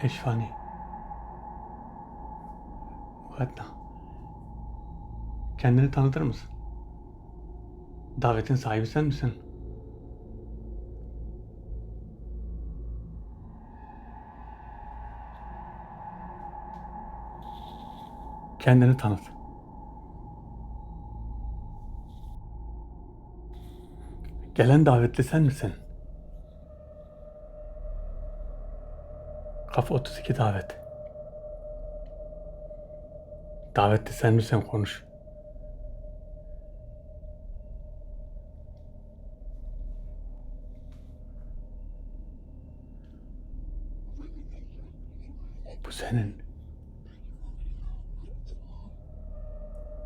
Peşvani. Muhatna. Kendini tanıtır mısın? Davetin sahibi sen misin? Kendini tanıt. Gelen davetli sen misin? Kaf 32 davet. Davetli sen misin? Konuş. Bu senin.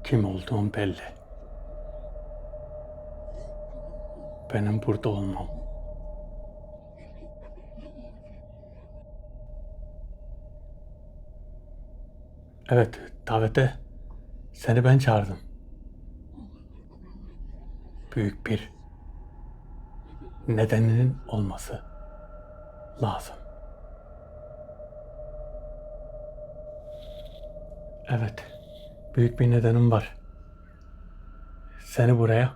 Kim olduğun belli. Benim burada olmam. Evet, davete seni ben çağırdım. Büyük bir nedeninin olması lazım. Evet, büyük bir nedenim var. Seni buraya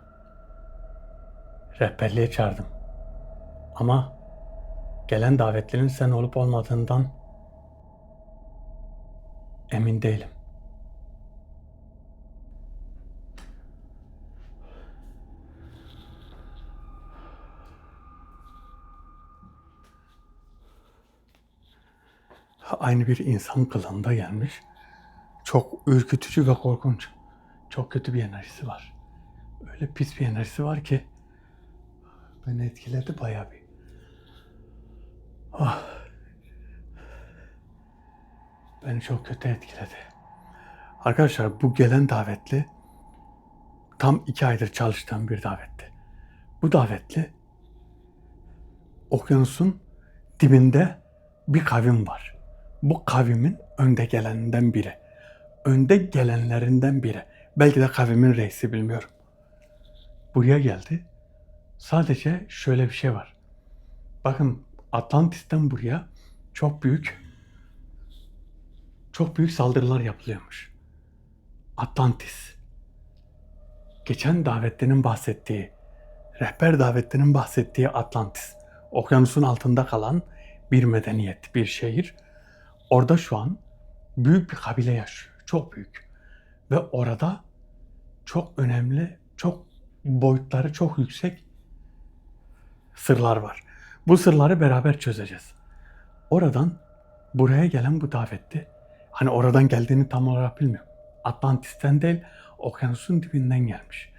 rehberliğe çağırdım. Ama gelen davetlinin sen olup olmadığından emin değilim. Aynı bir insan kılığında gelmiş. Çok ürkütücü ve korkunç. Çok kötü bir enerjisi var. Öyle pis bir enerjisi var ki beni etkiledi bayağı bir. Ah, beni çok kötü etkiledi. Arkadaşlar bu gelen davetli tam 2 aydır çalıştığım bir davetti. Bu davetli okyanusun dibinde bir kavim var. Bu kavimin önde gelenlerinden biri. Önde gelenlerinden biri. Belki de kavimin reisi, bilmiyorum. Buraya geldi. Sadece şöyle bir şey var. Bakın, Atlantis'ten buraya çok büyük saldırılar yapılıyormuş. Atlantis. Geçen davetlinin bahsettiği, rehber davetlinin bahsettiği Atlantis. Okyanusun altında kalan bir medeniyet, bir şehir. Orada şu an büyük bir kabile yaşıyor. Çok büyük. Ve orada çok önemli, çok boyutları çok yüksek sırlar var. Bu sırları beraber çözeceğiz. Oradan buraya gelen bu davetli, hani oradan geldiğini tam olarak bilmiyorum. Atlantis'ten değil, okyanusun dibinden gelmiş.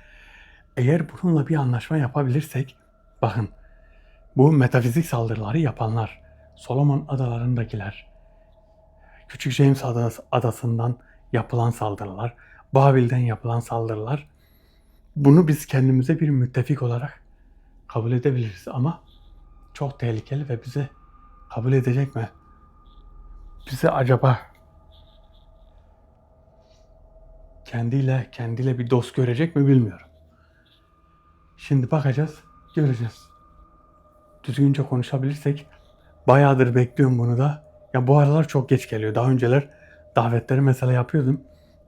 Eğer bununla bir anlaşma yapabilirsek, bakın, bu metafizik saldırıları yapanlar, Solomon Adaları'ndakiler, Küçük James Adası'ndan yapılan saldırılar, Babil'den yapılan saldırılar, bunu biz kendimize bir müttefik olarak kabul edebiliriz ama çok tehlikeli ve bizi kabul edecek mi? Bizi acaba kendiyle bir dost görecek mi bilmiyorum. Şimdi bakacağız, göreceğiz. Düzgünce konuşabilirsek, bayağıdır bekliyorum bunu da. Ya bu aralar çok geç geliyor. Daha önceler davetleri mesela yapıyordum.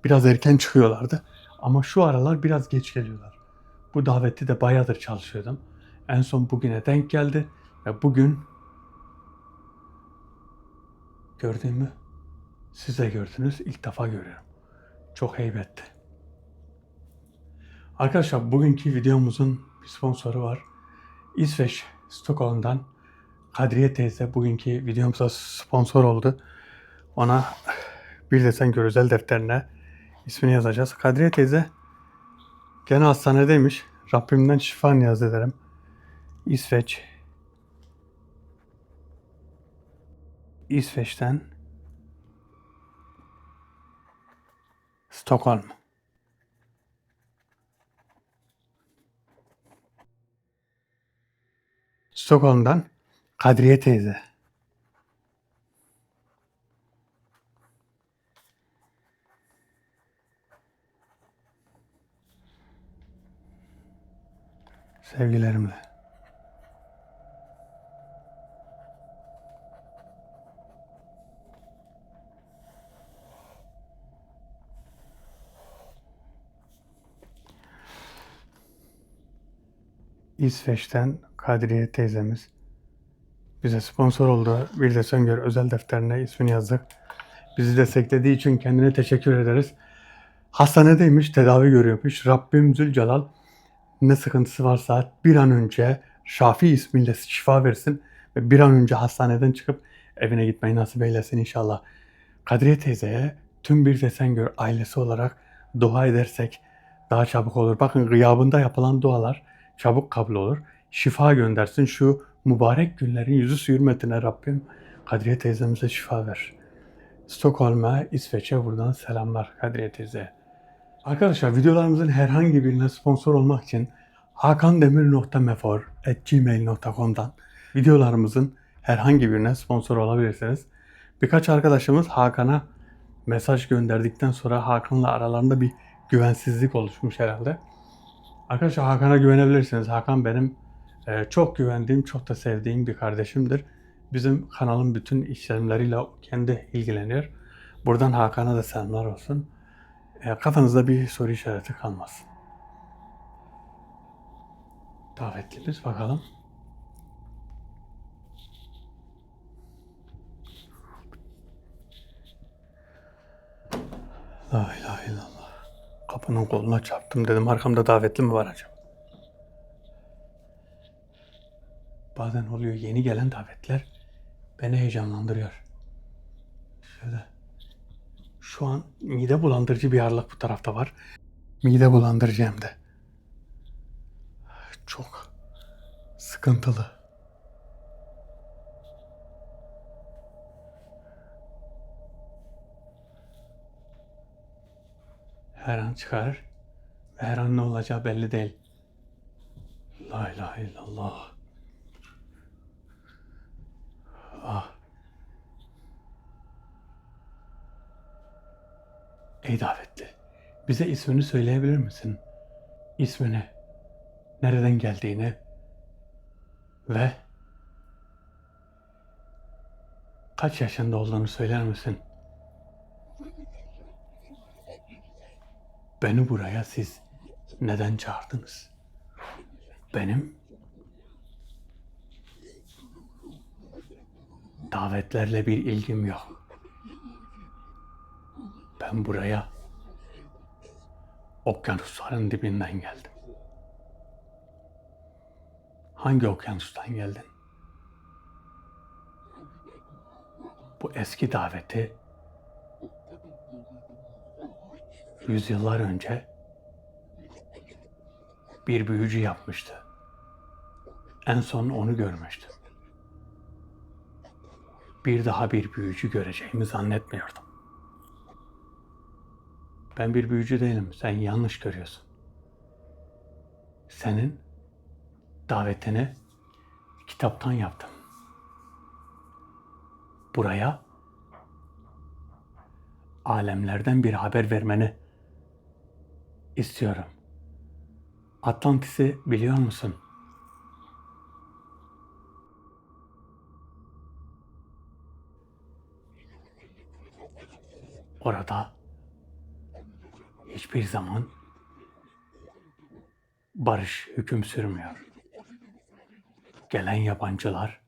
Biraz erken çıkıyorlardı. Ama şu aralar biraz geç geliyorlar. Bu daveti de bayağıdır çalışıyordum. En son bugüne denk geldi. Ve bugün gördüğümü siz de gördünüz. İlk defa görüyorum. Çok heybetti. Arkadaşlar, bugünkü videomuzun bir sponsoru var. İsveç, Stockholm'dan Kadriye teyze bugünkü videomuza sponsor oldu. Ona bir desen görsel defterine ismini yazacağız. Kadriye teyze gene hastanedeymiş. Rabbimden şifa niyaz ederim. İsveç'ten Stockholm. Stockholm'dan Kadriye teyze. Sevgilerimle. İsveç'ten Kadriye teyzemiz bize sponsor oldu. Bir de Söngör özel defterine ismini yazdık. Bizi desteklediği için kendine teşekkür ederiz. Hastanedeymiş, tedavi görüyormuş. Rabbim Zülcelal ne sıkıntısı varsa bir an önce Şafi ismiyle şifa versin ve bir an önce hastaneden çıkıp evine gitmeyi nasip eylesin inşallah. Kadriye teyzeye tüm bir Desengör ailesi olarak dua edersek daha çabuk olur. Bakın gıyabında yapılan dualar çabuk kabul olur. Şifa göndersin şu mübarek günlerin yüzü su hürmetine Rabbim Kadriye teyzemize şifa ver. Stockholm'a, İsveç'e buradan selamlar Kadriye teyze. Arkadaşlar videolarımızın herhangi birine sponsor olmak için hakandemir.mefor@gmail.com'dan videolarımızın herhangi birine sponsor olabilirsiniz. Birkaç arkadaşımız Hakan'a mesaj gönderdikten sonra Hakan'la aralarında bir güvensizlik oluşmuş herhalde. Arkadaşlar Hakan'a güvenebilirsiniz. Hakan benim çok güvendiğim, çok da sevdiğim bir kardeşimdir. Bizim kanalın bütün işlemleriyle kendi ilgileniyor. Buradan Hakan'a da selamlar olsun. Kafanızda bir soru işareti kalmasın. Davetlimiz bakalım. La ilahe illallah. Kapının koluna çarptım dedim. Arkamda davetli mi var acaba? Bazen oluyor yeni gelen davetler beni heyecanlandırıyor. Şöyle. Şu an mide bulandırıcı bir ağırlık bu tarafta var. Mide bulandırıcı hem de. Çok sıkıntılı. Her an çıkar ve her an ne olacağı belli değil. La ilahe illallah. Ah. Ey davetli, bize ismini söyleyebilir misin? İsmini, nereden geldiğini ve kaç yaşında olduğunu söyler misin? Beni buraya siz neden çağırdınız? Benim davetlerle bir ilgim yok. Ben buraya okyanusların dibinden geldim. Hangi okyanustan geldin? Bu eski daveti yüzyıllar önce bir büyücü yapmıştı. En son onu görmüştüm. Bir daha bir büyücü göreceğimi zannetmiyordum. Ben bir büyücü değilim, sen yanlış görüyorsun. Senin davetini kitaptan yaptım. Buraya alemlerden bir haber vermeni istiyorum. Atlantis'i biliyor musun? Orada hiçbir zaman barış hüküm sürmüyor. Gelen yabancılar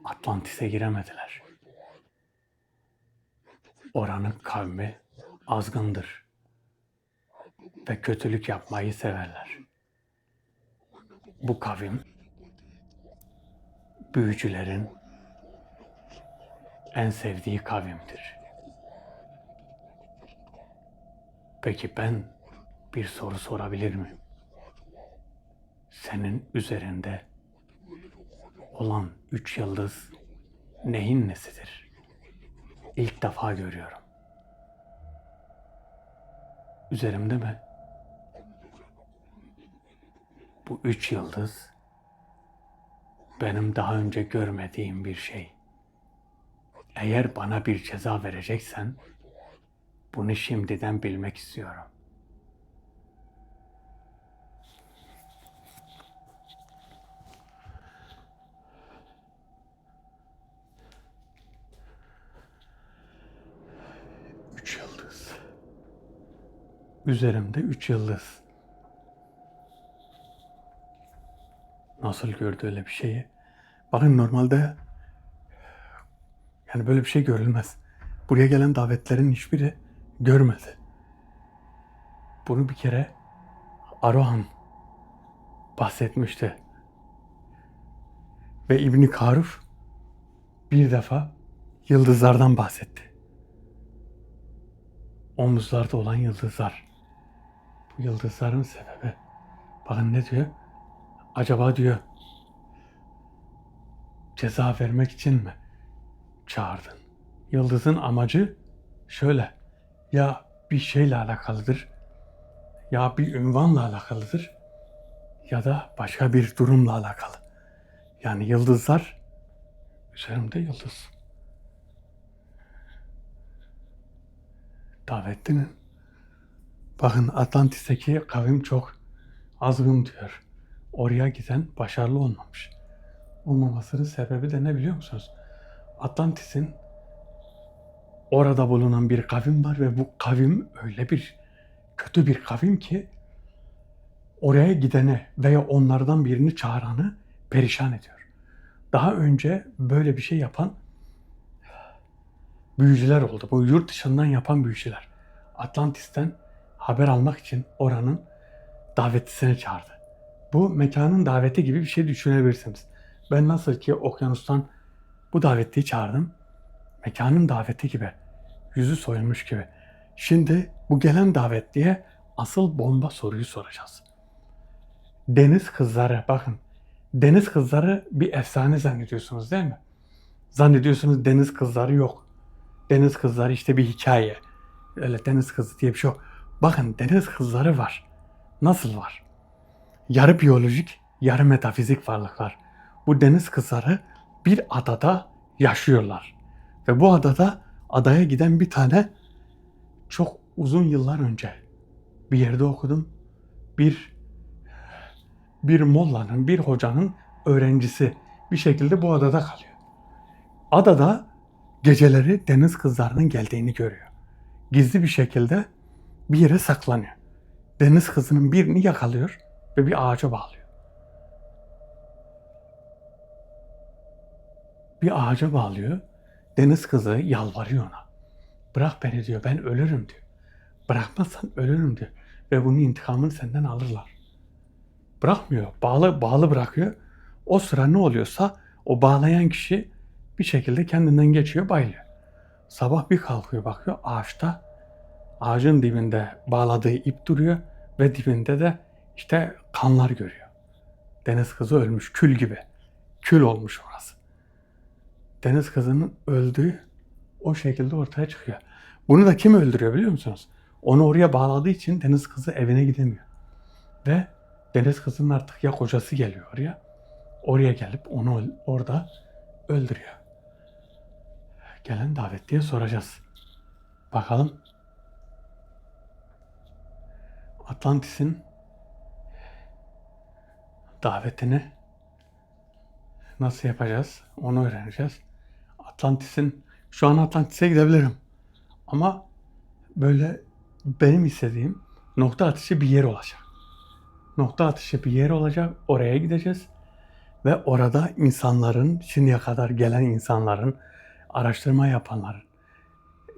Atlantis'e giremediler. Oranın kavmi azgındır ve kötülük yapmayı severler. Bu kavim büyücülerin en sevdiği kavimdir. Peki ben bir soru sorabilir miyim? Senin üzerinde olan 3 yıldız neyin nesidir? İlk defa görüyorum. Üzerimde mi? Bu 3 yıldız benim daha önce görmediğim bir şey. Eğer bana bir ceza vereceksen bunu şimdiden bilmek istiyorum. Üç yıldız. Üzerimde 3 yıldız. nasıl gördü öyle bir şeyi? Bakın normalde yani böyle bir şey görülmez. Buraya gelen davetlerin hiçbiri görmedi. Bunu bir kere Arohan bahsetmişti. Ve İbn Karuf bir defa yıldızlardan bahsetti. Omuzlarda olan yıldızlar. Bu yıldızların sebebi. Bakın ne diyor? Acaba diyor ceza vermek için mi çağırdın? Yıldızın amacı şöyle. Ya bir şeyle alakalıdır, ya bir ünvanla alakalıdır, ya da başka bir durumla alakalı. Yani yıldızlar, üzerimde yıldız. Davetlinin. Bakın Atlantis'teki kavim çok azgın diyor. Oraya giden başarılı olmamış. Olmamasının sebebi de ne biliyor musunuz? Atlantis'in orada bulunan bir kavim var ve bu kavim öyle bir kötü bir kavim ki oraya gideni veya onlardan birini çağıranı perişan ediyor. Daha önce böyle bir şey yapan büyücüler oldu. Bu yurt dışından yapan büyücüler. Atlantis'ten haber almak için oranın davetlisini çağırdı. Bu mekanın daveti gibi bir şey düşünebilirsiniz. Ben nasıl ki okyanustan bu davetliyi çağırdım. Mekanın daveti gibi. Yüzü soyulmuş gibi. Şimdi bu gelen davetliye asıl bomba soruyu soracağız. Deniz kızları, bakın. Deniz kızları bir efsane zannediyorsunuz değil mi? Zannediyorsunuz deniz kızları yok. Deniz kızları işte bir hikaye. Öyle deniz kızı diye bir şey yok. Bakın deniz kızları var. Nasıl var? Yarı biyolojik, yarı metafizik varlıklar. Bu deniz kızları bir adada yaşıyorlar. Ve bu adaya giden bir tane çok uzun yıllar önce bir yerde okudum. Bir mollanın, bir hocanın öğrencisi bir şekilde bu adada kalıyor. Adada geceleri deniz kızlarının geldiğini görüyor. Gizli bir şekilde bir yere saklanıyor. Deniz kızının birini yakalıyor ve bir ağaca bağlıyor. Bir ağaca bağlıyor. Deniz kızı yalvarıyor ona. Bırak beni diyor, ben ölürüm diyor. Bırakmazsan ölürüm diyor. Ve bunun intikamını senden alırlar. Bırakmıyor. Bağlı bırakıyor. O sıra ne oluyorsa o bağlayan kişi bir şekilde kendinden geçiyor, bayılıyor. Sabah bir kalkıyor, bakıyor ağaçta, ağacın dibinde bağladığı ip duruyor ve dibinde de işte kanlar görüyor. Deniz kızı ölmüş, kül gibi. Kül olmuş orası. Deniz kızının öldüğü o şekilde ortaya çıkıyor. Bunu da kim öldürüyor biliyor musunuz? Onu oraya bağladığı için deniz kızı evine gidemiyor. Ve deniz kızının artık ya kocası geliyor oraya. Oraya gelip onu orada öldürüyor. Gelen davetliye soracağız. Bakalım Atlantis'in davetini nasıl yapacağız? Onu öğreneceğiz. Şu an Atlantis'e gidebilirim. Ama böyle benim istediğim nokta atışı bir yer olacak. Nokta atışı bir yer olacak. Oraya gideceğiz. Ve orada insanların, şimdiye kadar gelen insanların, araştırma yapanların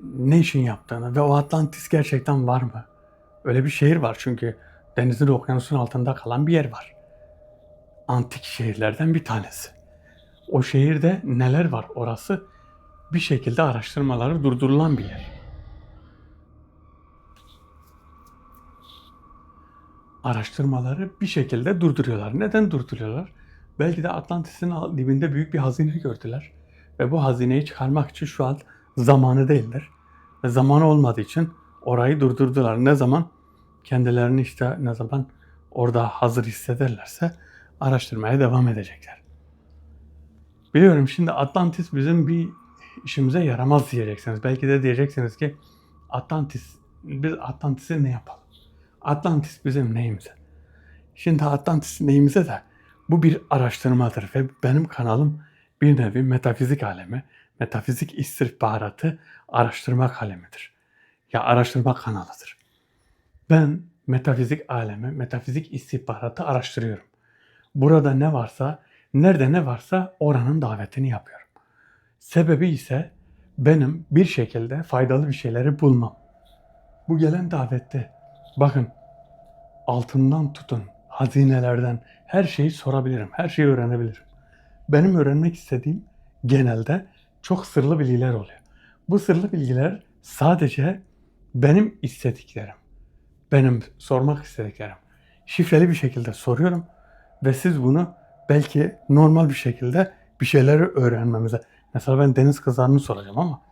ne için yaptığını ve o Atlantis gerçekten var mı? Öyle bir şehir var çünkü denizin ve okyanusun altında kalan bir yer var. Antik şehirlerden bir tanesi. O şehirde neler var orası bir şekilde araştırmaları durdurulan bir yer. Araştırmaları bir şekilde durduruyorlar. Neden durduruyorlar? Belki de Atlantis'in dibinde büyük bir hazine gördüler. Ve bu hazineyi çıkarmak için şu an zamanı değildir. Ve zamanı olmadığı için orayı durdurdular. Ne zaman? Kendilerini işte ne zaman orada hazır hissederlerse araştırmaya devam edecekler. Biliyorum şimdi Atlantis bizim bir işimize yaramaz diyeceksiniz. Belki de diyeceksiniz ki biz Atlantis'e ne yapalım? Atlantis bizim neyimize? Şimdi Atlantis neyimize de bu bir araştırmadır ve benim kanalım bir nevi metafizik alemi, metafizik istihbaratı araştırma kalemidir. Ya araştırma kanalıdır. Ben metafizik alemi, metafizik istihbaratı araştırıyorum. Burada ne varsa, nerede ne varsa oranın davetini yapıyorum. Sebebi ise benim bir şekilde faydalı bir şeyleri bulmam. Bu gelen davette bakın altından tutun, hazinelerden her şeyi sorabilirim, her şeyi öğrenebilirim. Benim öğrenmek istediğim genelde çok sırlı bilgiler oluyor. Bu sırlı bilgiler sadece benim istediklerim, benim sormak istediklerim. Şifreli bir şekilde soruyorum ve siz bunu belki normal bir şekilde bir şeyleri öğrenmemize. Mesela ben deniz kızlarını soracağım ama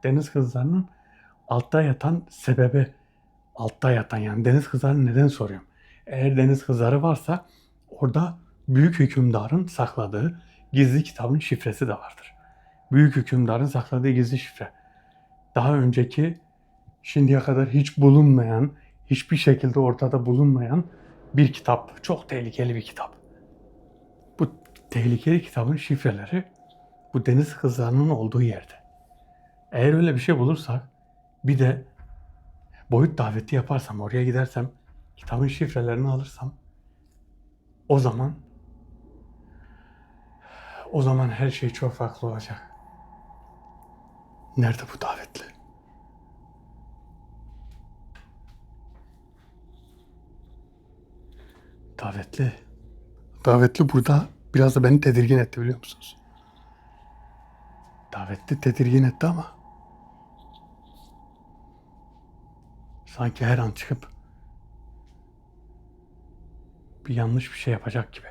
deniz kızlarının altta yatan sebebi, altta yatan yani deniz kızlarını neden soruyorum? Eğer deniz kızları varsa orada büyük hükümdarın sakladığı gizli kitabın şifresi de vardır. Büyük hükümdarın sakladığı gizli şifre. Daha önceki şimdiye kadar hiç bulunmayan, hiçbir şekilde ortada bulunmayan bir kitap. Çok tehlikeli bir kitap. Bu tehlikeli kitabın şifreleri bu deniz kızlarının olduğu yerde. Eğer öyle bir şey bulursak bir de boyut daveti yaparsam, oraya gidersem, kitabın şifrelerini alırsam o zaman her şey çok farklı olacak. Nerede bu davetli? Davetli. Davetli burada biraz da beni tedirgin etti biliyor musunuz? Davetli tedirgin etti ama sanki her an çıkıp bir yanlış bir şey yapacak gibi.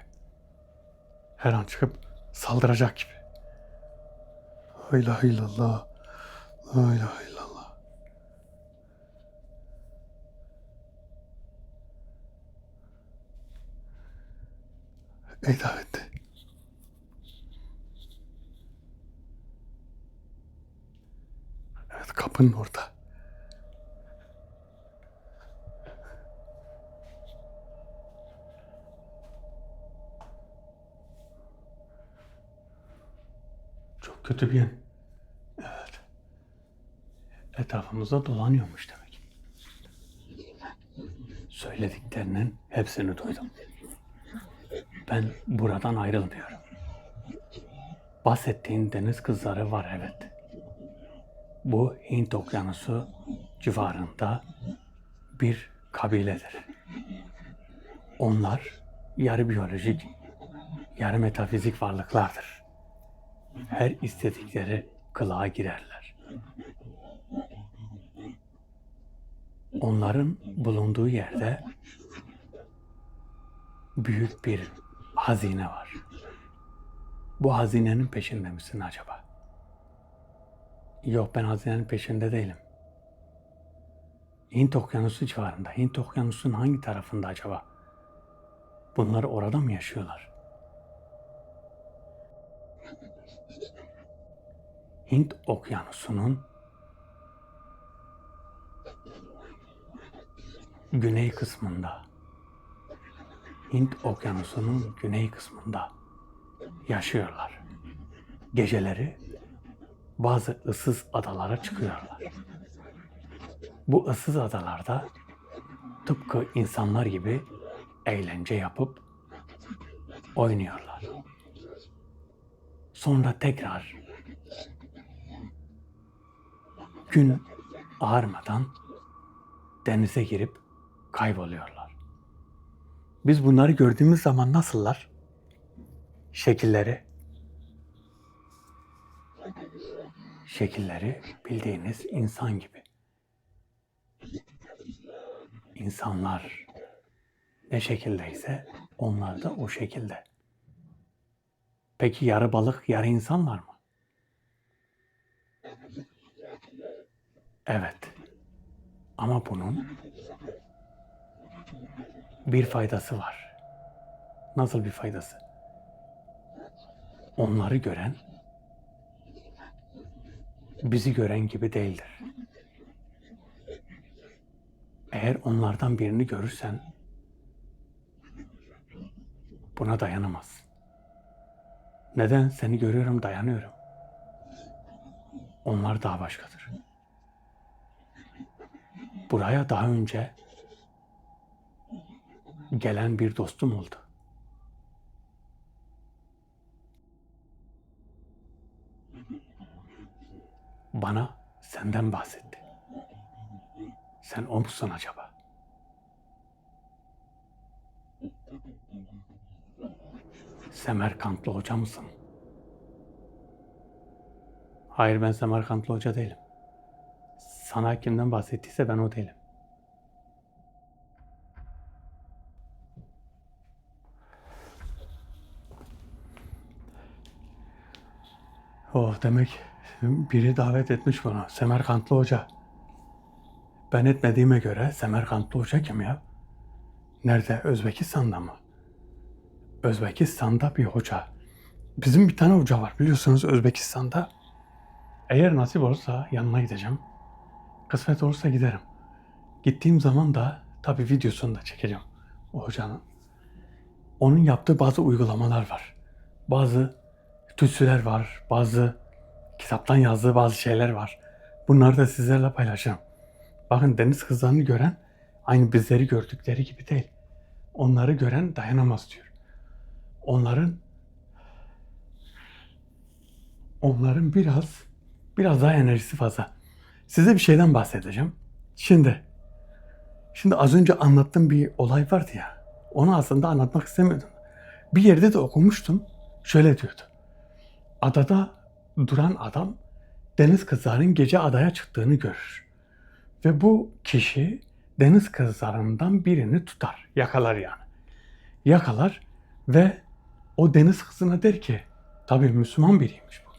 Her an çıkıp saldıracak gibi. La ilahe illallah. La ilahe illallah. Ey davetli. Evet, kapının orada. Çok kötü bir yer. Evet. Etrafımızda dolanıyormuş demek. Söylediklerinin hepsini duydum. Ben buradan ayrılmıyorum. Bahsettiğin deniz kızları var evet. Bu Hint Okyanusu civarında bir kabiledir. Onlar yarı biyolojik, yarı metafizik varlıklardır. Her istedikleri kılığa girerler. Onların bulunduğu yerde büyük bir hazine var. Bu hazinenin peşinde misin acaba? Yok, ben hazinenin peşinde değilim. Hint Okyanusu civarında. Hint Okyanusu'nun hangi tarafında acaba? Bunlar orada mı yaşıyorlar? Hint Okyanusu'nun güney kısmında. Hint Okyanusu'nun güney kısmında yaşıyorlar. Geceleri bazı ıssız adalara çıkıyorlar. Bu ıssız adalarda tıpkı insanlar gibi eğlence yapıp oynuyorlar. Sonra tekrar gün ağarmadan denize girip kayboluyorlar. Biz bunları gördüğümüz zaman nasıllar? Şekilleri bildiğiniz insan gibi. İnsanlar ne şekildeyse onlar da o şekilde. Peki yarı balık, yarı insanlar mı? Evet. Ama bunun bir faydası var. Nasıl bir faydası? Onları gören bizi gören gibi değildir. Eğer onlardan birini görürsen buna dayanamazsın. Neden? Seni görüyorum, dayanıyorum. Onlar daha başkadır. Buraya daha önce gelen bir dostum oldu. bana senden bahsetti. Sen o musun acaba? Semerkantlı hoca mısın? Hayır, ben Semerkantlı hoca değilim. Sana kimden bahsettiyse ben o değilim. Oh, demek biri davet etmiş bana. Semerkantlı hoca. Ben etmediğime göre Semerkantlı hoca kim ya? Nerede? Özbekistan'da mı? Özbekistan'da bir hoca. Bizim bir tane hoca var biliyorsunuz Özbekistan'da. Eğer nasip olursa yanına gideceğim. Kısmet olursa giderim. Gittiğim zaman da tabii videosunu da çekeceğim o hocanın. Onun yaptığı bazı uygulamalar var. Bazı tütsüler var. Bazı kitaptan yazdığı bazı şeyler var. Bunları da sizlerle paylaşacağım. Bakın, deniz kızlarını gören aynı bizleri gördükleri gibi değil. Onları gören dayanamaz diyor. Onların biraz daha enerjisi fazla. Size bir şeyden bahsedeceğim. Şimdi az önce anlattığım bir olay vardı ya. Onu aslında anlatmak istemiyordum. Bir yerde de okumuştum. Şöyle diyordu. Adada duran adam deniz kızlarının gece adaya çıktığını görür. Ve bu kişi deniz kızlarından birini tutar. Yakalar yani. Yakalar ve o deniz kızına der ki, tabii Müslüman biriymiş bu.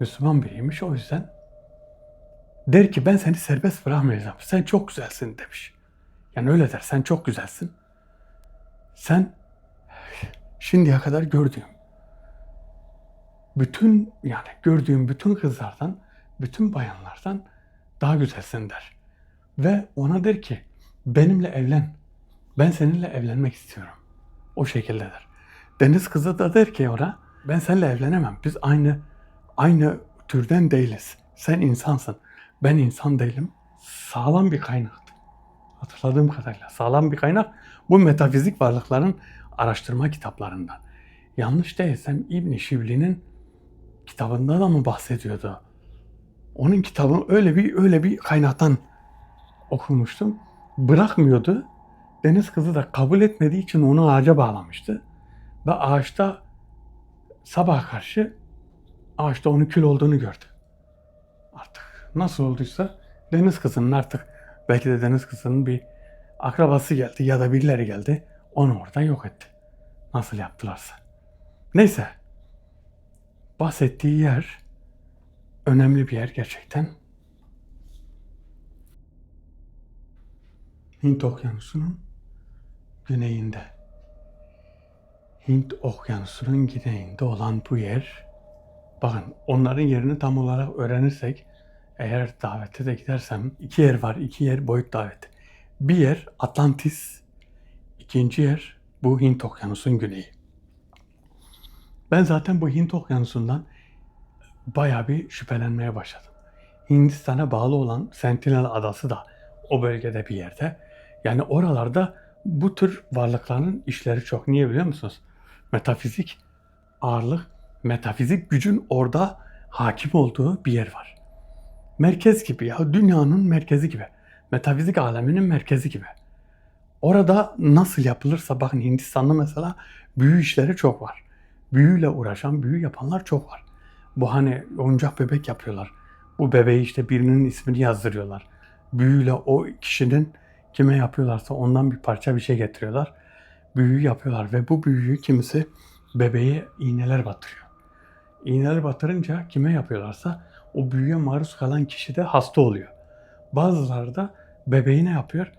Müslüman biriymiş, o yüzden der ki ben seni serbest bırakmayacağım. Sen çok güzelsin demiş. Yani öyle der, sen çok güzelsin. Sen şimdiye kadar gördüğüm bütün kızlardan, bütün bayanlardan daha güzelsin der. Ve ona der ki benimle evlen. Ben seninle evlenmek istiyorum. O şekilde der. Deniz kızı da der ki ona ben seninle evlenemem. Biz aynı türden değiliz. Sen insansın. Ben insan değilim. Sağlam bir kaynaktı. Hatırladığım kadarıyla sağlam bir kaynak. Bu metafizik varlıkların araştırma kitaplarından. Yanlış değilsem İbn Şibli'nin kitabında da mı bahsediyordu? Onun kitabını öyle bir kaynaktan okumuştum. Bırakmıyordu. Deniz kızı da kabul etmediği için onu ağaca bağlamıştı. Ve ağaçta sabah karşı ağaçta onun kül olduğunu gördü. Artık nasıl olduysa deniz kızının belki de deniz kızının bir akrabası geldi ya da birileri geldi. Onu oradan yok etti. Nasıl yaptılarsa. Neyse. Bahsettiği yer önemli bir yer gerçekten. Hint Okyanusu'nun güneyinde. Hint Okyanusu'nun güneyinde olan bu yer, bakın onların yerini tam olarak öğrenirsek, eğer davete de gidersem, 2 yer var, 2 yer boyut daveti. Bir yer Atlantis, ikinci yer bu Hint Okyanusu'nun güneyi. Ben zaten bu Hint Okyanusu'ndan bayağı bir şüphelenmeye başladım. Hindistan'a bağlı olan Sentinel Adası da o bölgede bir yerde. Yani oralarda bu tür varlıkların işleri çok. Niye biliyor musunuz? Metafizik ağırlık, metafizik gücün orada hakim olduğu bir yer var. Merkez gibi ya, dünyanın merkezi gibi. Metafizik aleminin merkezi gibi. Orada nasıl yapılırsa, bakın Hindistan'da mesela büyü işleri çok var. Büyüyle uğraşan, büyü yapanlar çok var. Bu hani oyuncak bebek yapıyorlar. Bu bebeği işte birinin ismini yazdırıyorlar. Büyüyle o kişinin kime yapıyorlarsa ondan bir parça bir şey getiriyorlar. Büyü yapıyorlar ve bu büyüyü kimisi bebeğe iğneler batırıyor. İğneler batırınca kime yapıyorlarsa o büyüye maruz kalan kişi de hasta oluyor. Bazıları da bebeği ne yapıyor?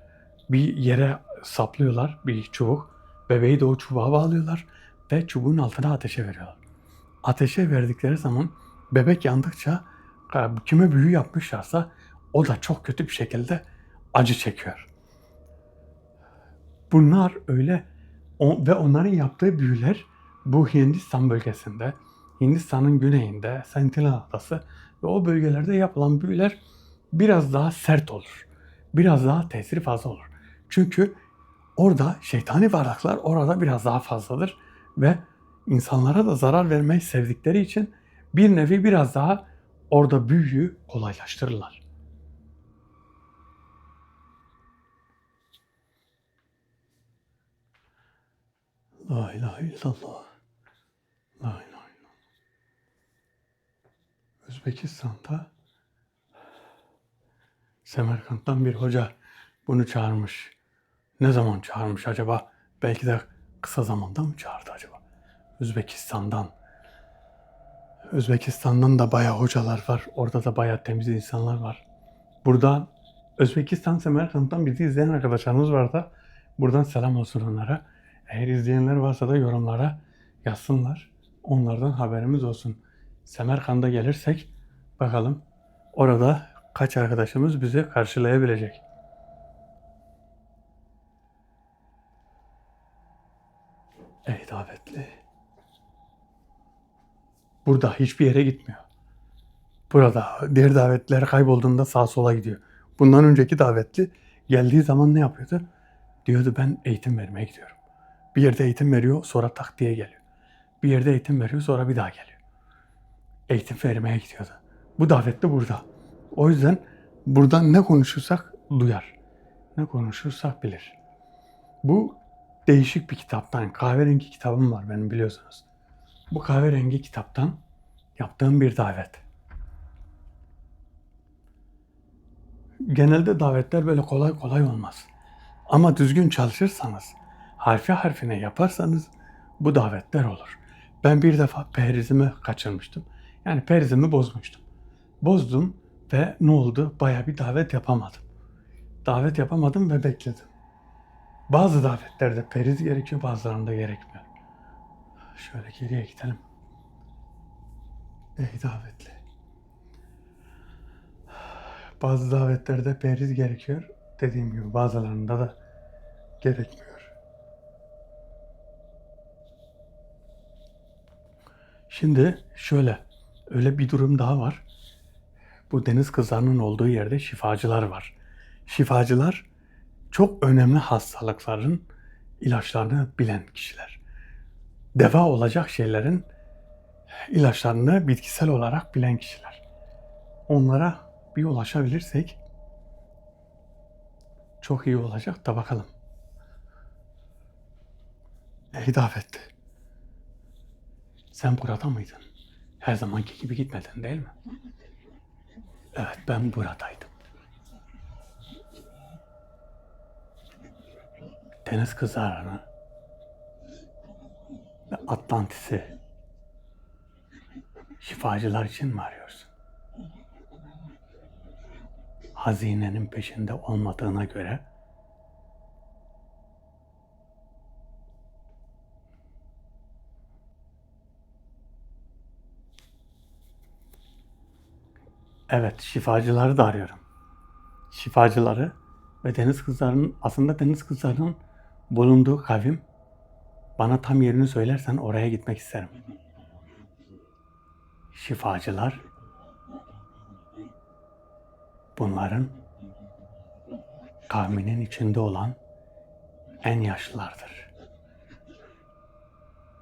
Bir yere saplıyorlar bir çubuk. Bebeği de o çubuğa bağlıyorlar ve çubuğun altına ateşe veriyorlar. Ateşe verdikleri zaman bebek yandıkça kime büyü yapmışlarsa o da çok kötü bir şekilde acı çekiyor. Bunlar öyle ve onların yaptığı büyüler bu Hindistan bölgesinde, Hindistan'ın güneyinde, Sentinel Adası ve o bölgelerde yapılan büyüler biraz daha sert olur. Biraz daha tesiri fazla olur. Çünkü orada şeytani varlıklar orada biraz daha fazladır ve insanlara da zarar vermeyi sevdikleri için bir nevi biraz daha orada büyüyü kolaylaştırırlar. La ilahe illallah. La ilahe illallah. Özbekistan'da Semerkant'tan bir hoca bunu çağırmış. Ne zaman çağırmış acaba? Belki de kısa zamanda mı çağırdı acaba? Özbekistan'dan da bayağı hocalar var. Orada da bayağı temiz insanlar var. Burada Özbekistan Semerkant'tan bizi izleyen arkadaşlarımız var da buradan selam olsun onlara. Eğer izleyenler varsa da yorumlara yazsınlar. Onlardan haberimiz olsun. Semerkant'a gelirsek bakalım orada kaç arkadaşımız bizi karşılayabilecek. Ey davetli. Burada hiçbir yere gitmiyor. Burada diğer davetliler kaybolduğunda sağa sola gidiyor. Bundan önceki davetli geldiği zaman ne yapıyordu? Diyordu ben eğitim vermeye gidiyorum. Bir yerde eğitim veriyor sonra tak diye geliyor. Bir yerde eğitim veriyor sonra bir daha geliyor. Eğitim vermeye gidiyordu. Bu davetli burada. O yüzden buradan ne konuşursak duyar. Ne konuşursak bilir. Bu değişik bir kitaptan, kahverengi kitabım var benim biliyorsunuz. Bu kahverengi kitaptan yaptığım bir davet. Genelde davetler böyle kolay kolay olmaz. Ama düzgün çalışırsanız, harfi harfine yaparsanız bu davetler olur. Ben bir defa perizimi kaçırmıştım. Yani perizimi bozmuştum. Bozdum ve ne oldu? Bayağı bir davet yapamadım. Davet yapamadım ve bekledim. Bazı davetlerde periz gerekiyor, bazılarında gerekmiyor. Şöyle geriye gidelim. Ey davetli. Bazı davetlerde periz gerekiyor. Dediğim gibi bazılarında da gerekmiyor. Şimdi şöyle, öyle bir durum daha var. Bu deniz kızlarının olduğu yerde şifacılar var. Şifacılar çok önemli hastalıkların ilaçlarını bilen kişiler. Deva olacak şeylerin ilaçlarını bitkisel olarak bilen kişiler. Onlara bir ulaşabilirsek çok iyi olacak da bakalım. Ey davetli. Sen burada mıydın? Her zamanki gibi gitmedin değil mi? Evet, ben buradaydım. Deniz kızlarını ve Atlantis'i şifacılar için mi arıyorsun? Hazinenin peşinde olmadığına göre evet, şifacıları da arıyorum. Şifacıları ve deniz kızlarının, aslında deniz kızlarının bulunduğu kavim, bana tam yerini söylersen oraya gitmek isterim. Şifacılar bunların kavminin içinde olan en yaşlılardır.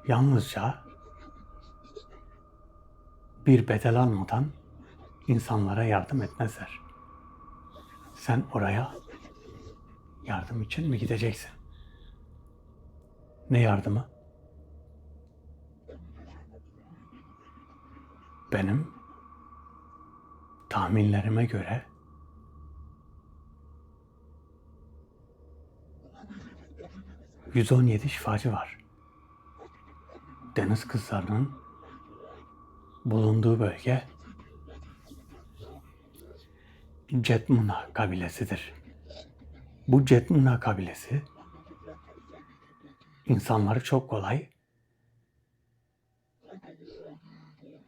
Yalnızca bir bedel almadan insanlara yardım etmezler. Sen oraya yardım için mi gideceksin? Ne yardımı? Benim tahminlerime göre 117 şifacı var. Deniz kızlarının bulunduğu bölge Cetmuna kabilesidir. Bu Cetmuna kabilesi insanları çok kolay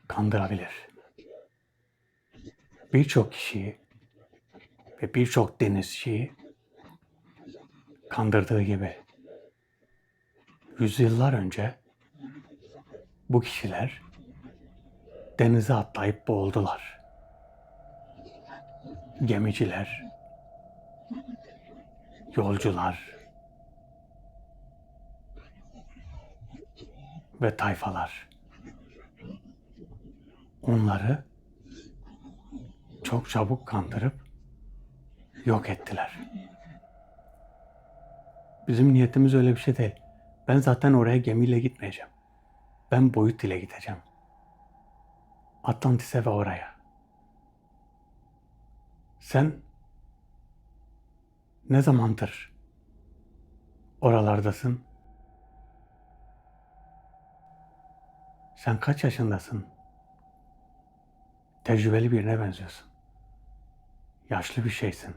kandırabilir. Birçok kişiyi ve birçok denizciyi kandırdığı gibi yüzyıllar önce bu kişiler denize atlayıp boğuldular. Gemiciler, yolcular ve tayfalar onları çok çabuk kandırıp yok ettiler. Bizim niyetimiz öyle bir şey değil. Ben zaten oraya gemiyle gitmeyeceğim. Ben boyut ile gideceğim. Atlantis'e ve oraya. Sen ne zamandır oralardasın? Sen kaç yaşındasın? Tecrübeli birine benziyorsun. Yaşlı bir şeysin.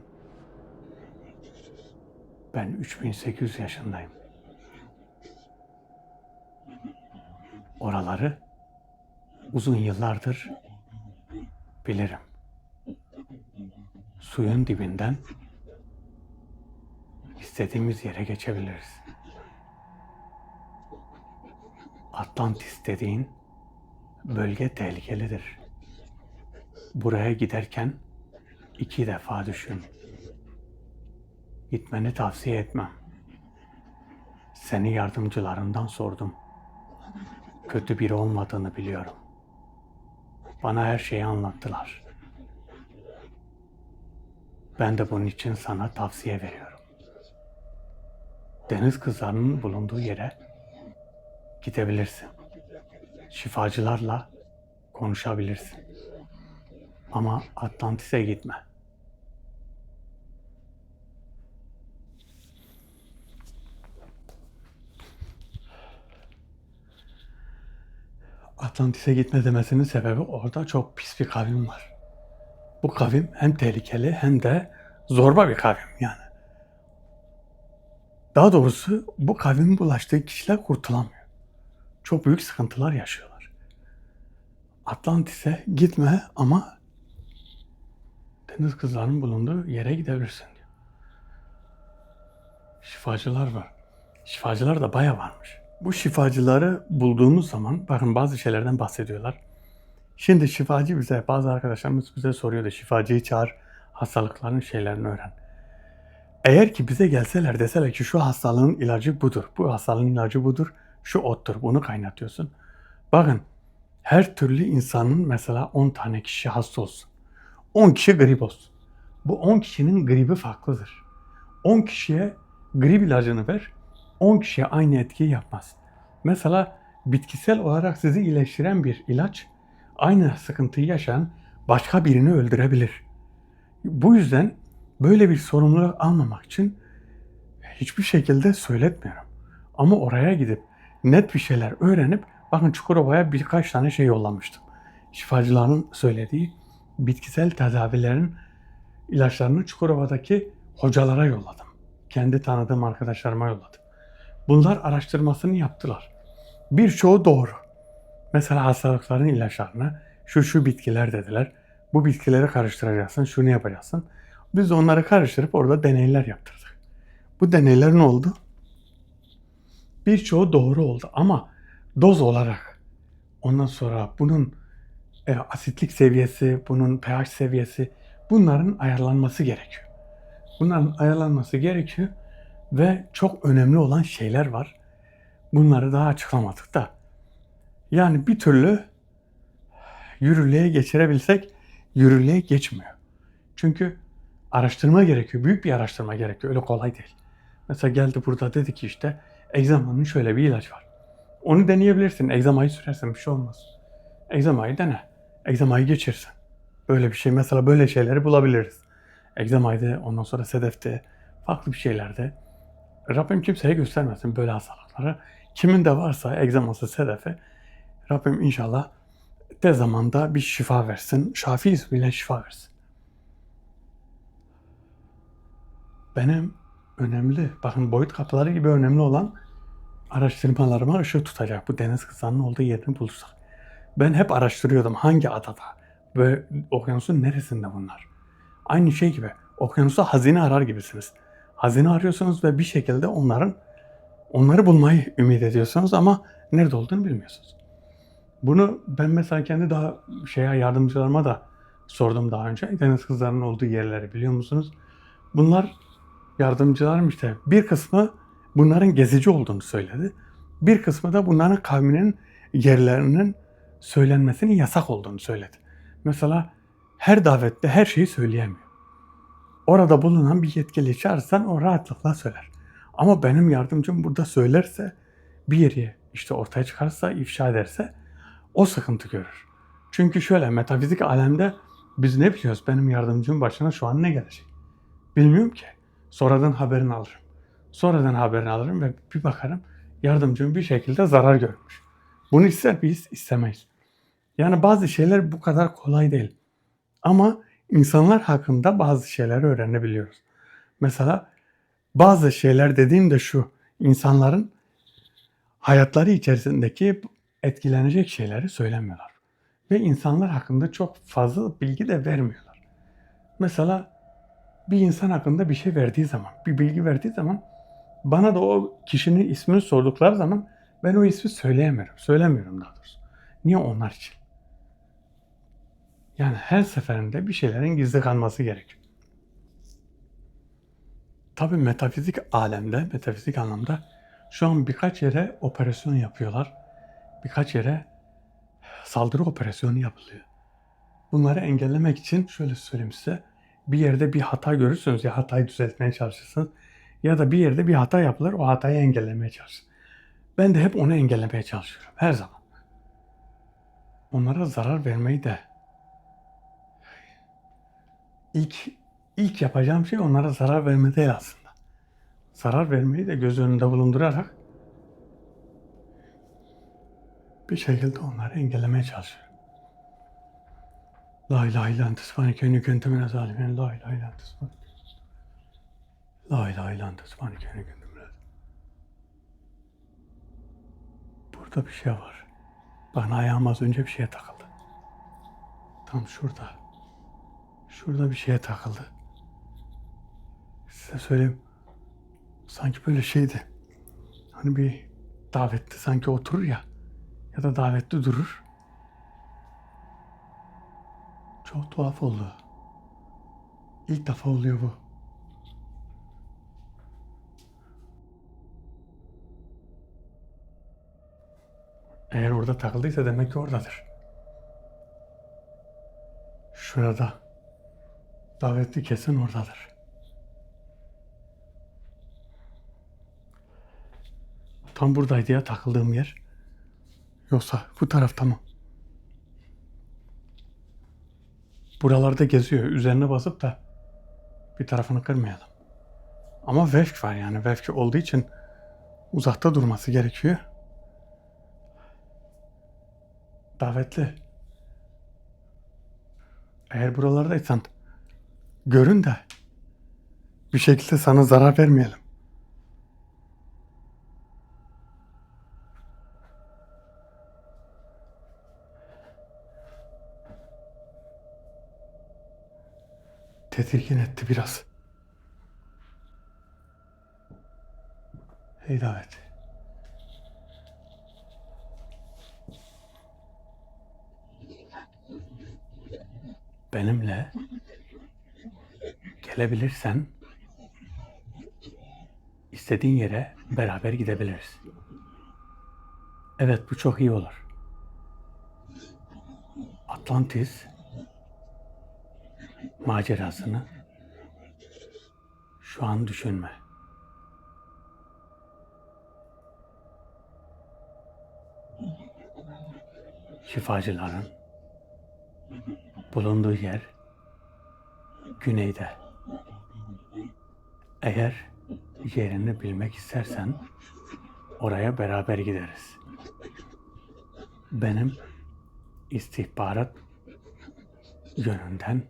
Ben 3800 yaşındayım. Oraları uzun yıllardır bilirim. Suyun dibinden istediğimiz yere geçebiliriz. Atlantis dediğin bölge tehlikelidir. Buraya giderken 2 defa düşün. Gitmeni tavsiye etmem. Seni yardımcılarından sordum. Kötü biri olmadığını biliyorum. Bana her şeyi anlattılar. Ben de bunun için sana tavsiye veriyorum. Deniz kızlarının bulunduğu yere gidebilirsin. Şifacılarla konuşabilirsin. Ama Atlantis'e gitme. Atlantis'e gitme demesinin sebebi orada çok pis bir kavim var. Bu kavim hem tehlikeli hem de zorba bir kavim yani. Daha doğrusu bu kavimin bulaştığı kişiler kurtulamıyor. Çok büyük sıkıntılar yaşıyorlar. Atlantis'e gitme ama deniz kızlarının bulunduğu yere gidebilirsin diyor. Şifacılar var. Şifacılar da bayağı varmış. Bu şifacıları bulduğumuz zaman bakın bazı şeylerden bahsediyorlar. Şimdi şifacı bazı arkadaşlarımız bize soruyordu. Şifacıyı çağır, hastalıkların şeylerini öğren. Eğer ki bize gelseler deseler ki şu hastalığın ilacı budur, bu hastalığın ilacı budur, şu ottur, bunu kaynatıyorsun. Bakın her türlü insanın mesela 10 tane kişi hasta olsun. 10 kişi grip olsun. Bu 10 kişinin gribi farklıdır. 10 kişiye grip ilacını ver, 10 kişiye aynı etkiyi yapmaz. Mesela bitkisel olarak sizi iyileştiren bir ilaç aynı sıkıntıyı yaşayan başka birini öldürebilir. Bu yüzden böyle bir sorumluluk almamak için hiçbir şekilde söyletmiyorum. Ama oraya gidip net bir şeyler öğrenip bakın Çukurova'ya birkaç tane şey yollamıştım. Şifacıların söylediği bitkisel tedavilerin ilaçlarını Çukurova'daki hocalara yolladım. Kendi tanıdığım arkadaşlarıma yolladım. Bunlar araştırmasını yaptılar. Birçoğu doğru. Mesela hastalıkların ilaçlarına şu bitkiler dediler. Bu bitkileri karıştıracaksın, şunu yapacaksın. Biz de onları karıştırıp orada deneyler yaptırdık. Bu deneyler ne oldu? Birçoğu doğru oldu ama doz olarak ondan sonra bunun asitlik seviyesi, bunun pH seviyesi bunların ayarlanması gerekiyor. Bunların ayarlanması gerekiyor ve çok önemli olan şeyler var. Bunları daha açıklamadık da. Yani bir türlü yürürlüğe geçirebilsek yürürlüğe geçmiyor. Çünkü araştırma gerekiyor. Büyük bir araştırma gerekiyor. Öyle kolay değil. Mesela geldi burada dedi ki işte egzamanın şöyle bir ilacı var. Onu deneyebilirsin. Egzamayı sürersen bir şey olmaz. Egzamayı dene. Egzamayı geçirsin. Böyle bir şey. Mesela böyle şeyleri bulabiliriz. Egzamaydı, ondan sonra sedefte, farklı bir şeylerde. Rabbim kimseye göstermesin böyle hastalıkları. Kimin de varsa egzaması, sedefi Rabbim inşallah tez zamanda bir şifa versin. Şafi ismiyle şifa versin. Benim önemli, bakın boyut kapıları gibi önemli olan araştırmalarıma ışık tutacak bu deniz kızlarının olduğu yerini bulursak. Ben hep araştırıyordum hangi adada ve okyanusun neresinde bunlar. Aynı şey gibi okyanusta hazine arar gibisiniz. Hazine arıyorsunuz ve bir şekilde onları bulmayı ümit ediyorsunuz ama nerede olduğunu bilmiyorsunuz. Bunu ben mesela kendi yardımcılarıma da sordum daha önce. Deniz kızlarının olduğu yerleri biliyor musunuz? Bunlar yardımcılarım işte bir kısmı bunların gezici olduğunu söyledi. Bir kısmı da bunların kavminin yerlerinin söylenmesinin yasak olduğunu söyledi. Mesela her davette her şeyi söyleyemiyor. Orada bulunan bir yetkili çağırsan o rahatlıkla söyler. Ama benim yardımcım burada söylerse, bir yeri işte ortaya çıkarsa, ifşa ederse o sıkıntı görür. Çünkü şöyle, metafizik alemde biz ne biliyoruz? Benim yardımcımın başına şu an ne gelecek? Bilmiyorum ki. Sonradan haberini alırım. Sonradan haberini alırım ve bir bakarım yardımcım bir şekilde zarar görmüş. Bunu ister miyiz? İstemeyiz. Yani bazı şeyler bu kadar kolay değil. Ama insanlar hakkında bazı şeyleri öğrenebiliyoruz. Mesela bazı şeyler dediğim de şu: insanların hayatları içerisindeki etkilenecek şeyleri söylemiyorlar. Ve insanlar hakkında çok fazla bilgi de vermiyorlar. Mesela bir insan hakkında bir şey verdiği zaman, bir bilgi verdiği zaman bana da o kişinin ismini sordukları zaman ben o ismi söyleyemiyorum. Söylemiyorum daha doğrusu. Niye? Onlar için. Yani her seferinde bir şeylerin gizli kalması gerekiyor. Tabii metafizik alemde, metafizik anlamda şu an birkaç yere operasyon yapıyorlar. Birkaç yere saldırı operasyonu yapılıyor. Bunları engellemek için şöyle söyleyeyim size. Bir yerde bir hata görürsünüz, ya hatayı düzeltmeye çalışırsınız ya da bir yerde bir hata yapılır, o hatayı engellemeye çalışırsınız. Ben de hep onu engellemeye çalışıyorum her zaman. Onlara zarar vermeyi de ilk yapacağım şey onlara zarar verme değil aslında. Zarar vermeyi de göz önünde bulundurarak bir şekilde onları engellemeye çalışıyorum. La ilahe illa ente subhaneke inni kuntu minez zalimin. La ilahe illa ente subhaneke. La ilahe illa ente subhaneke inni kuntu minez. Burada bir şey var. Bana ayağım az önce bir şeye takıldı. Tam şurada. Şurada bir şeye takıldı. Size söyleyeyim. Sanki böyle şeydi. Hani bir davette sanki oturur ya. Ya da davette durur. Çok tuhaf oldu. İlk defa oluyor bu. Eğer orada takıldıysa demek ki oradadır. Şurada. Davetli kesin oradadır. Tam buradaydı ya takıldığım yer. Yoksa bu tarafta mı? Buralarda geziyor. Üzerine basıp da bir tarafını kırmayalım. Ama vefk var yani. Vefk olduğu için uzakta durması gerekiyor. Davetli. Eğer buralardaysan görün de bir şekilde sana zarar vermeyelim. Tedirgin etti biraz. Hey davet. Benimle gelebilirsen istediğin yere beraber gidebiliriz. Evet, bu çok iyi olur. Atlantis macerasını şu an düşünme. Şifacıların bulunduğu yer güneyde. Eğer yerini bilmek istersen oraya beraber gideriz. Benim istihbarat yönünden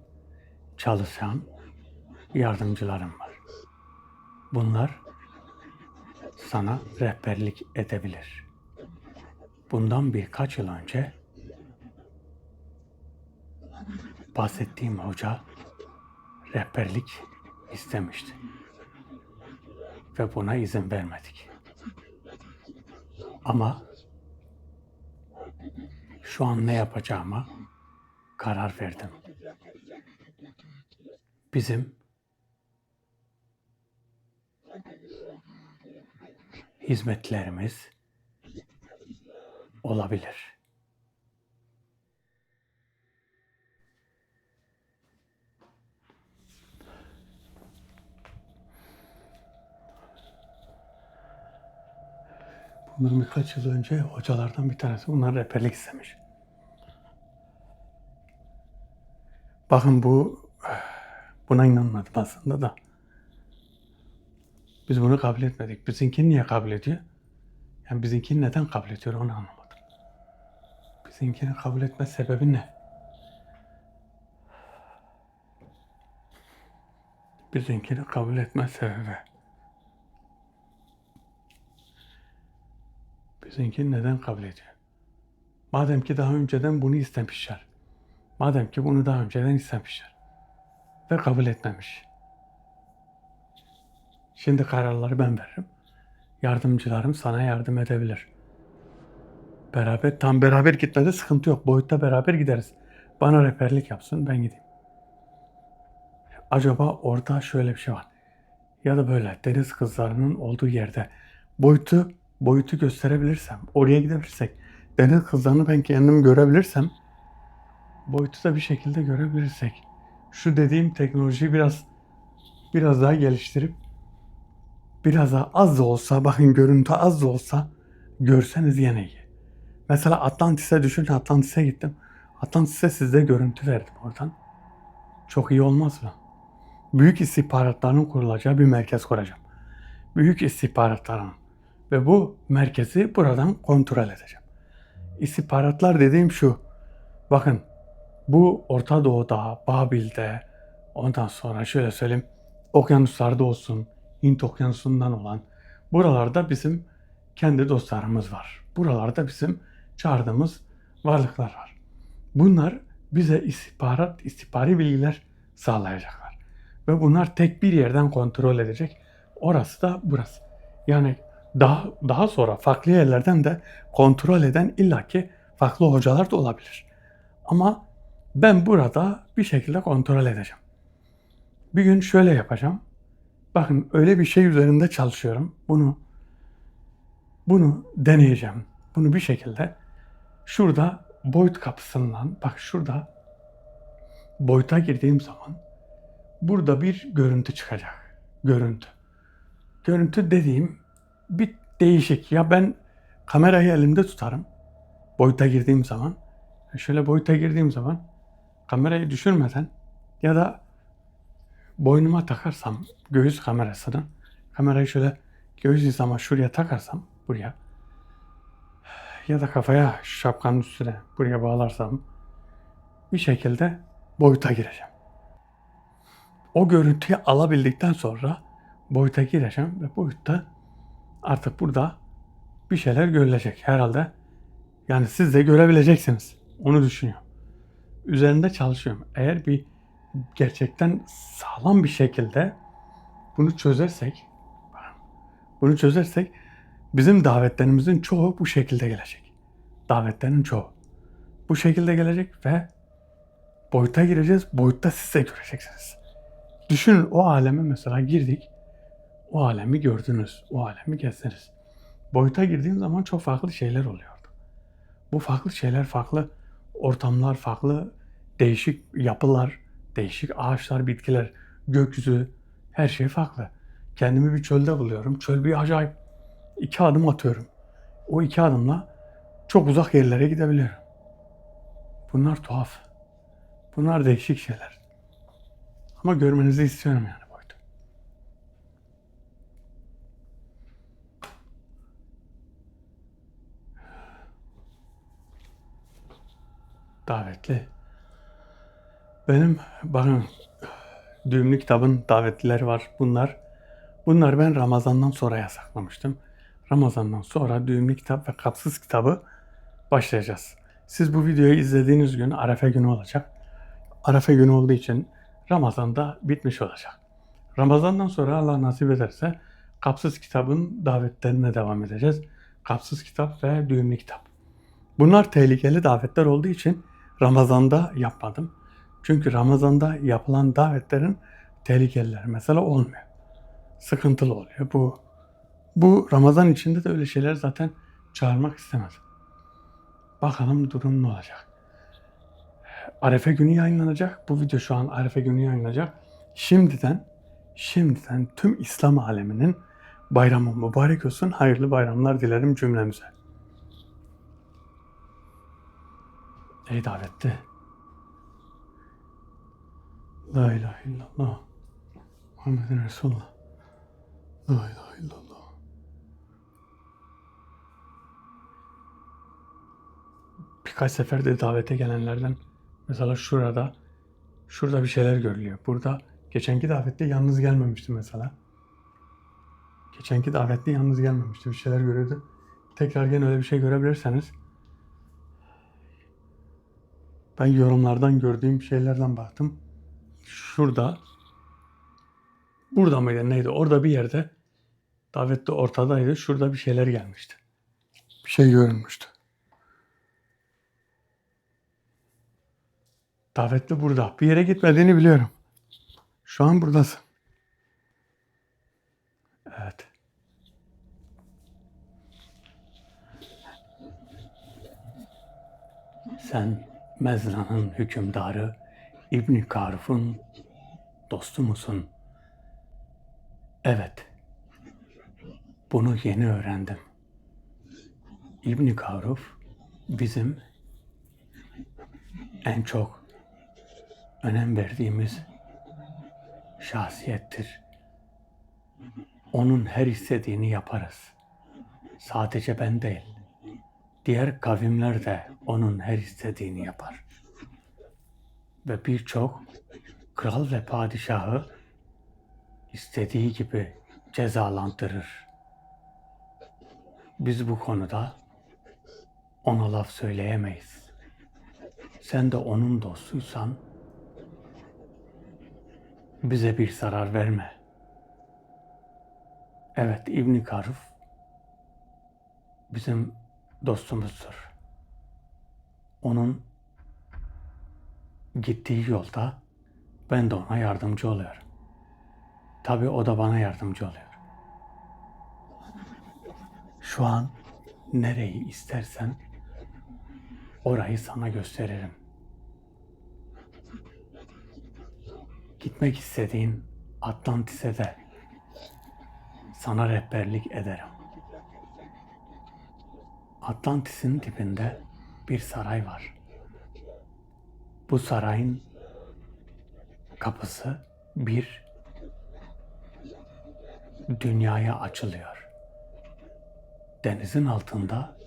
çalışan yardımcılarım var. Bunlar sana rehberlik edebilir. Bundan birkaç yıl önce bahsettiğim hoca rehberlik istemişti. Ve buna izin vermedik. Ama şu an ne yapacağıma karar verdim. Bizim hizmetlerimiz olabilir. Bundan birkaç yıl önce hocalardan bir tanesi bunlar rehberlik istemiş. Bakın buna inanmadım aslında da. Biz bunu kabul etmedik. Bizimkini niye kabul ediyor? Yani bizimkini neden kabul ediyor onu anlamadım. Bizimkini kabul etme sebebi ne? Bizimkini kabul etme sebebi. Bizimkini neden kabul ediyor? Madem ki daha önceden bunu istemişler. Madem ki bunu daha önceden istemişler. Ve kabul etmemiş. Şimdi kararları ben veririm. Yardımcılarım sana yardım edebilir. Tam beraber gitmede sıkıntı yok. Boyutta beraber gideriz. Bana rehberlik yapsın, ben gideyim. Acaba orada şöyle bir şey var. Ya da böyle deniz kızlarının olduğu yerde boyutu gösterebilirsem, oraya gidebilirsek, deniz kızlarını ben kendim görebilirsem, boyutu da bir şekilde görebilirsek, şu dediğim teknolojiyi biraz daha geliştirip, biraz daha az da olsa, bakın görüntü az da olsa görseniz yine iyi. Mesela Atlantis'e düşünün, Atlantis'e gittim. Atlantis'e size görüntü verdim oradan. Çok iyi olmaz mı? Büyük istihbaratların kurulacağı bir merkez kuracağım. Büyük istihbaratların. Ve bu merkezi buradan kontrol edeceğim. İstihbaratlar dediğim şu. Bakın bu Orta Doğu'da, Babil'de, ondan sonra şöyle söyleyeyim, okyanuslarda olsun, Hint okyanusundan olan buralarda bizim kendi dostlarımız var. Buralarda bizim çağırdığımız varlıklar var. Bunlar bize istihbari bilgiler sağlayacaklar. Ve bunlar tek bir yerden kontrol edecek. Orası da burası. Yani daha sonra farklı yerlerden de kontrol eden illaki farklı hocalar da olabilir. Ama ben burada bir şekilde kontrol edeceğim. Bir gün şöyle yapacağım. Bakın öyle bir şey üzerinde çalışıyorum. Bunu deneyeceğim. Bunu bir şekilde şurada boyut kapısından, bak şurada boyuta girdiğim zaman burada bir görüntü çıkacak. Görüntü. Görüntü dediğim bir değişik. Ya ben kamerayı elimde tutarım. Boyuta girdiğim zaman. Şöyle boyuta girdiğim zaman kamerayı düşürmeden ya da boynuma takarsam göğüs kamerasını, kamerayı şöyle göğüs hizama şuraya takarsam, buraya ya da kafaya şapkanın üstüne buraya bağlarsam bir şekilde boyuta gireceğim. O görüntüyü alabildikten sonra boyuta gireceğim ve boyutta artık burada bir şeyler görülecek herhalde. Yani siz de görebileceksiniz. Onu düşünüyorum. Üzerinde çalışıyorum. Eğer gerçekten sağlam bir şekilde bunu çözersek bizim davetlerimizin çoğu bu şekilde gelecek. Davetlerin çoğu bu şekilde gelecek ve boyuta gireceğiz. Boyutta siz de göreceksiniz. Düşünün, o aleme mesela girdik. O alemi gördünüz. O alemi gezdiniz. Boyuta girdiğim zaman çok farklı şeyler oluyordu. Bu farklı şeyler, farklı ortamlar, farklı değişik yapılar, değişik ağaçlar, bitkiler, gökyüzü, her şey farklı. Kendimi bir çölde buluyorum. Çöl bir acayip. 2 adım atıyorum. O 2 adımla çok uzak yerlere gidebiliyorum. Bunlar tuhaf. Bunlar değişik şeyler. Ama görmenizi istiyorum yani boyutu. Davetli. Benim bakın düğümlü kitabın davetlileri var. Bunlar ben Ramazan'dan sonra yasaklamıştım. Ramazan'dan sonra düğümlü kitap ve kapsız kitabı başlayacağız. Siz bu videoyu izlediğiniz gün Arefe günü olacak. Arefe günü olduğu için Ramazan'da bitmiş olacak. Ramazan'dan sonra Allah nasip ederse kapsız kitabın davetlerine devam edeceğiz. Kapsız kitap ve düğümlü kitap. Bunlar tehlikeli davetler olduğu için Ramazan'da yapmadım. Çünkü Ramazan'da yapılan davetlerin tehlikeliler mesela olmuyor. Sıkıntılı oluyor. Bu Ramazan içinde de öyle şeyler zaten çağırmak istemedim. Bakalım durum ne olacak. Arefe günü yayınlanacak. Bu video şu an Arefe günü yayınlanacak. Şimdiden tüm İslam aleminin Bayramın mübarek olsun. Hayırlı bayramlar dilerim cümlemize. Ey davetli. La ilahe illallah. Muhammeden Resulullah. La ilahe illallah. Birkaç seferde davete gelenlerden mesela şurada bir şeyler görülüyor. Burada geçenki davette yalnız gelmemişti mesela. Geçenki davette yalnız gelmemişti. Bir şeyler görüyordu. Tekrar gene öyle bir şey görebilirseniz ben yorumlardan gördüğüm şeylerden baktım. Burada mıydı neydi? Orada bir yerde davette ortadaydı. Şurada bir şeyler gelmişti. Bir şey görünmüştü. Davetli burada. Bir yere gitmediğini biliyorum. Şu an buradasın. Evet. Sen Mezra'nın hükümdarı İbn Karuf'un dostu musun? Evet. Bunu yeni öğrendim. İbn Karuf bizim en çok önem verdiğimiz şahsiyettir. Onun her istediğini yaparız. Sadece ben değil. Diğer kavimler de onun her istediğini yapar. Ve birçok kral ve padişahı istediği gibi cezalandırır. Biz bu konuda ona laf söyleyemeyiz. Sen de onun dostuysan bize bir zarar verme. Evet, İbn Karuf bizim dostumuzdur. Onun gittiği yolda ben de ona yardımcı oluyorum. Tabii o da bana yardımcı oluyor. Şu an nereyi istersen orayı sana gösteririm. Gitmek istediğin Atlantis'e de sana rehberlik ederim. Atlantis'in dibinde bir saray var. Bu sarayın kapısı bir dünyaya açılıyor. Denizin altında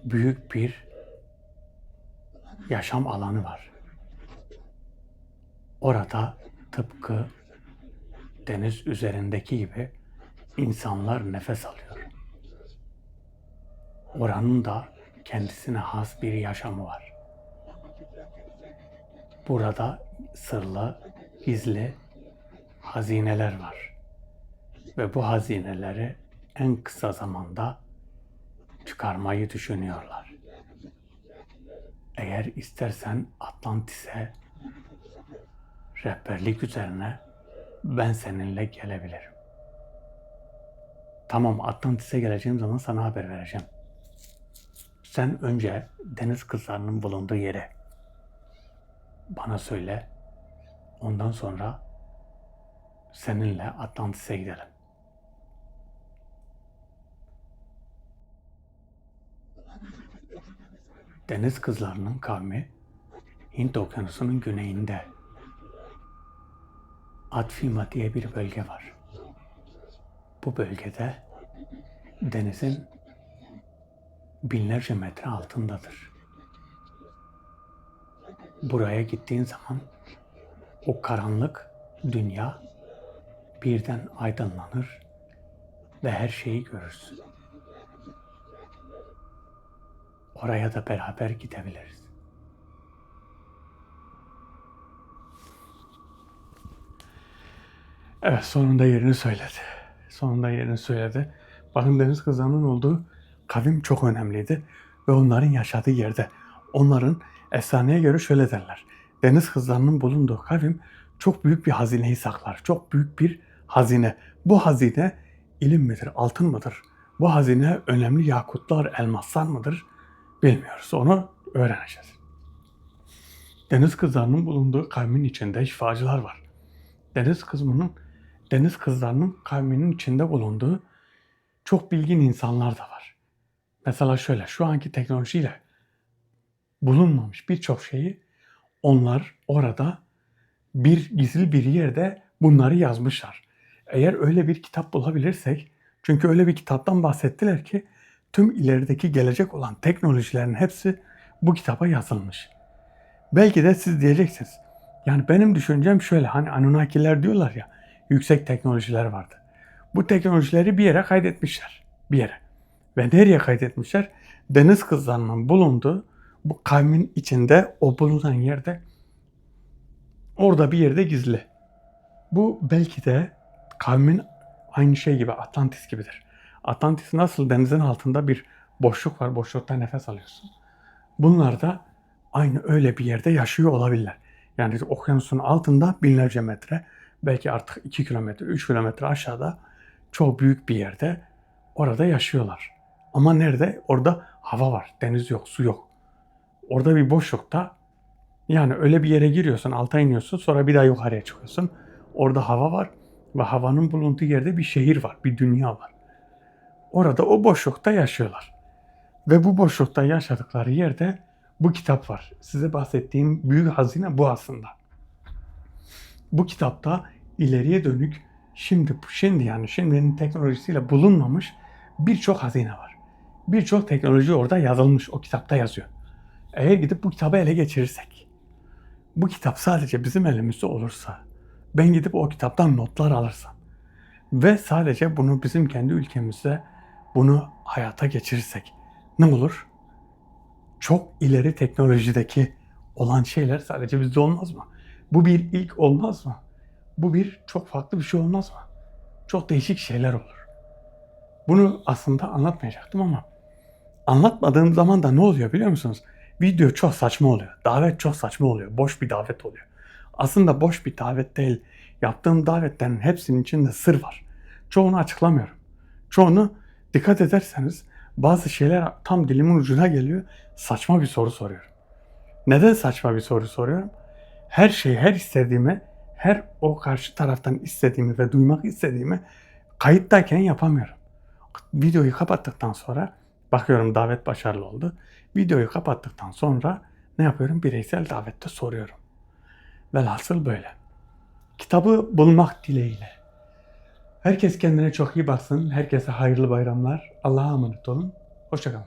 büyük bir yaşam alanı var. Orada tıpkı deniz üzerindeki gibi insanlar nefes alıyor. Oranın da kendisine has bir yaşamı var. Burada sırlı, gizli hazineler var. Ve bu hazineleri en kısa zamanda çıkarmayı düşünüyorlar. Eğer istersen Atlantis'e rehberlik üzerine ben seninle gelebilirim. Tamam, Atlantis'e geleceğim zaman sana haber vereceğim. Sen önce deniz kızlarının bulunduğu yere bana söyle. Ondan sonra seninle Atlantis'e gidelim. Deniz kızlarının kavmi Hint Okyanusu'nun güneyinde. Atfima diye bir bölge var. Bu bölgede denizin binlerce metre altındadır. Buraya gittiğin zaman o karanlık dünya birden aydınlanır ve her şeyi görürsün. Oraya da beraber gidebiliriz. Evet, sonunda yerini söyledi. Bakın, deniz kızlarının olduğu kavim çok önemliydi ve onların yaşadığı yerde, onların efsaneye göre şöyle derler. Deniz kızlarının bulunduğu kavim çok büyük bir hazineyi saklar. Çok büyük bir hazine. Bu hazine ilim midir, altın mıdır? Bu hazine önemli yakutlar, elmaslar mıdır? Bilmiyoruz. Onu öğreneceğiz. Deniz kızlarının bulunduğu kavmin içinde şifacılar var. Deniz kızının deniz kızlarının kavminin içinde bulunduğu çok bilgin insanlar da var. Mesela şöyle, şu anki teknolojiyle bulunmamış birçok şeyi onlar orada gizli bir yerde bunları yazmışlar. Eğer öyle bir kitap bulabilirsek, çünkü öyle bir kitaptan bahsettiler ki tüm ilerideki gelecek olan teknolojilerin hepsi bu kitaba yazılmış. Belki de siz diyeceksiniz, yani benim düşüncem şöyle, hani Anunnakiler diyorlar ya, yüksek teknolojiler vardı. Bu teknolojileri bir yere kaydetmişler, bir yere. Ve nereye kaydetmişler? Deniz kızlarının bulunduğu bu kavmin içinde, o bulunan yerde, orada bir yerde gizli. Bu belki de kavmin aynı şey gibi, Atlantis gibidir. Atlantis nasıl denizin altında bir boşluk var, boşlukta nefes alıyorsun. Bunlar da aynı öyle bir yerde yaşıyor olabilirler. Yani okyanusun altında binlerce metre, belki artık 2 kilometre, 3 kilometre aşağıda çok büyük bir yerde orada yaşıyorlar. Ama nerede? Orada hava var, deniz yok, su yok. Orada bir boşlukta, yani öyle bir yere giriyorsun, alta iniyorsun, sonra bir daha yukarıya çıkıyorsun. Orada hava var ve havanın bulunduğu yerde bir şehir var, bir dünya var. Orada o boşlukta yaşıyorlar. Ve bu boşlukta yaşadıkları yerde bu kitap var. Size bahsettiğim büyük hazine bu aslında. Bu kitapta ileriye dönük şimdinin teknolojisiyle bulunmamış birçok hazine var. Birçok teknoloji orada yazılmış, o kitapta yazıyor. Eğer gidip bu kitabı ele geçirirsek, bu kitap sadece bizim elimizde olursa, ben gidip o kitaptan notlar alırsam ve sadece bunu bizim kendi ülkemizde bunu hayata geçirirsek ne olur? Çok ileri teknolojideki olan şeyler sadece bizde olmaz mı? Bu bir ilk olmaz mı? Bu bir çok farklı bir şey olmaz mı? Çok değişik şeyler olur. Bunu aslında anlatmayacaktım ama anlatmadığım zaman da ne oluyor biliyor musunuz? Video çok saçma oluyor. Davet çok saçma oluyor. Boş bir davet oluyor. Aslında boş bir davet değil. Yaptığım davetlerin hepsinin içinde sır var. Çoğunu açıklamıyorum. Çoğunu dikkat ederseniz bazı şeyler tam dilimin ucuna geliyor. Saçma bir soru soruyorum. Neden saçma bir soru soruyorum? Her şeyi, her istediğimi, her o karşı taraftan istediğimi ve duymak istediğimi kayıttayken yapamıyorum. Videoyu kapattıktan sonra bakıyorum davet başarılı oldu. Videoyu kapattıktan sonra ne yapıyorum? Bireysel davette soruyorum. Velhasıl böyle. Kitabı bulmak dileğiyle. Herkes kendine çok iyi baksın. Herkese hayırlı bayramlar. Allah'a emanet olun. Hoşça kalın.